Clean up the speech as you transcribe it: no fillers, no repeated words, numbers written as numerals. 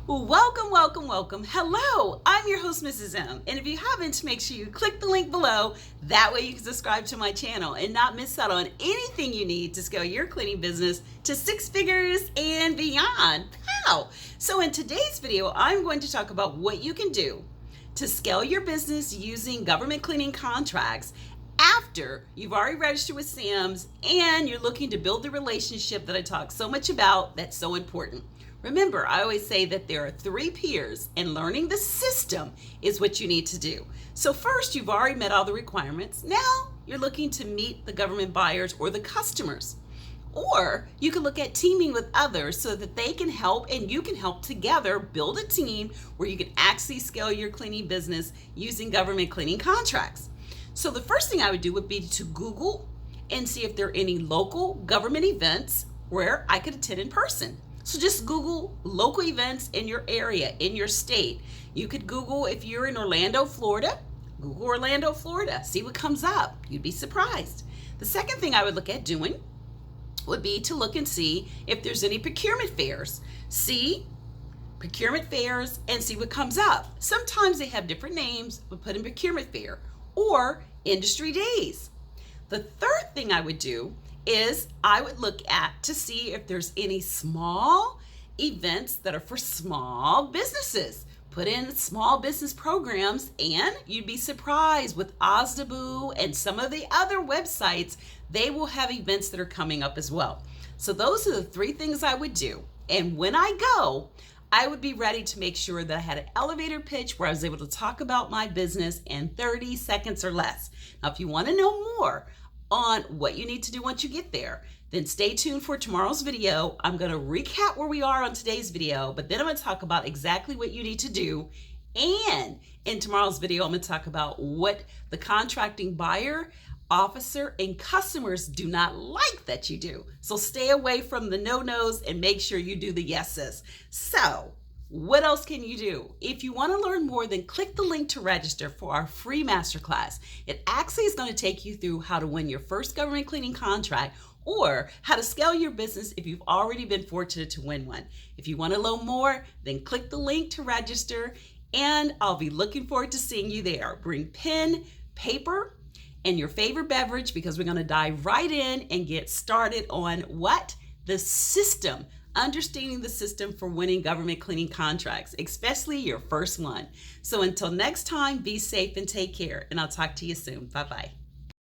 Welcome, welcome, welcome. Hello, I'm your host, Mrs. M. And if you haven't, make sure you click the link below. That way you can subscribe to my channel and not miss out on anything you need to scale your cleaning business to 6 figures and beyond. Pow! So in today's video, I'm going to talk about what you can do to scale your business using government cleaning contracts after you've already registered with SAMS and you're looking to build the relationship that I talk so much about that's so important. Remember, I always say that there are 3 P's, and learning the system is what you need to do. So first, you've already met all the requirements. Now you're looking to meet the government buyers or the customers. Or you can look at teaming with others so that they can help and you can help together build a team where you can actually scale your cleaning business using government cleaning contracts. So the first thing I would do would be to Google and see if there are any local government events where I could attend in person. So just Google local events in your area, in your state. You could Google if you're in Orlando, Florida. Google Orlando, Florida. See what comes up. You'd be surprised. The second thing I would look at doing would be to look and see if there's any procurement fairs. See procurement fairs and see what comes up. Sometimes they have different names, but put in procurement fair or industry days. The third thing I would do is I would look at to see if there's any small events that are for small businesses. Put in small business programs and you'd be surprised with OSDBU and some of the other websites, they will have events that are coming up as well. So those are the 3 things I would do. And when I go, I would be ready to make sure that I had an elevator pitch where I was able to talk about my business in 30 seconds or less. Now, if you want to know more on what you need to do once you get there, then stay tuned for tomorrow's video. I'm going to recap where we are on today's video, but then I'm going to talk about exactly what you need to do. And in tomorrow's video, I'm going to talk about what the contracting buyer, officer, and customers do not like that you do. So stay away from the no-nos and make sure you do the yeses. So what else can you do? If you want to learn more, then click the link to register for our free masterclass. It actually is going to take you through how to win your first government cleaning contract or how to scale your business if you've already been fortunate to win one. If you want to know more, then click the link to register and I'll be looking forward to seeing you there. Bring pen, paper, and your favorite beverage because we're going to dive right in and get started on what? The system. Understanding the system for winning government cleaning contracts, especially your first one. So until next time, be safe and take care, and I'll talk to you soon. Bye-bye.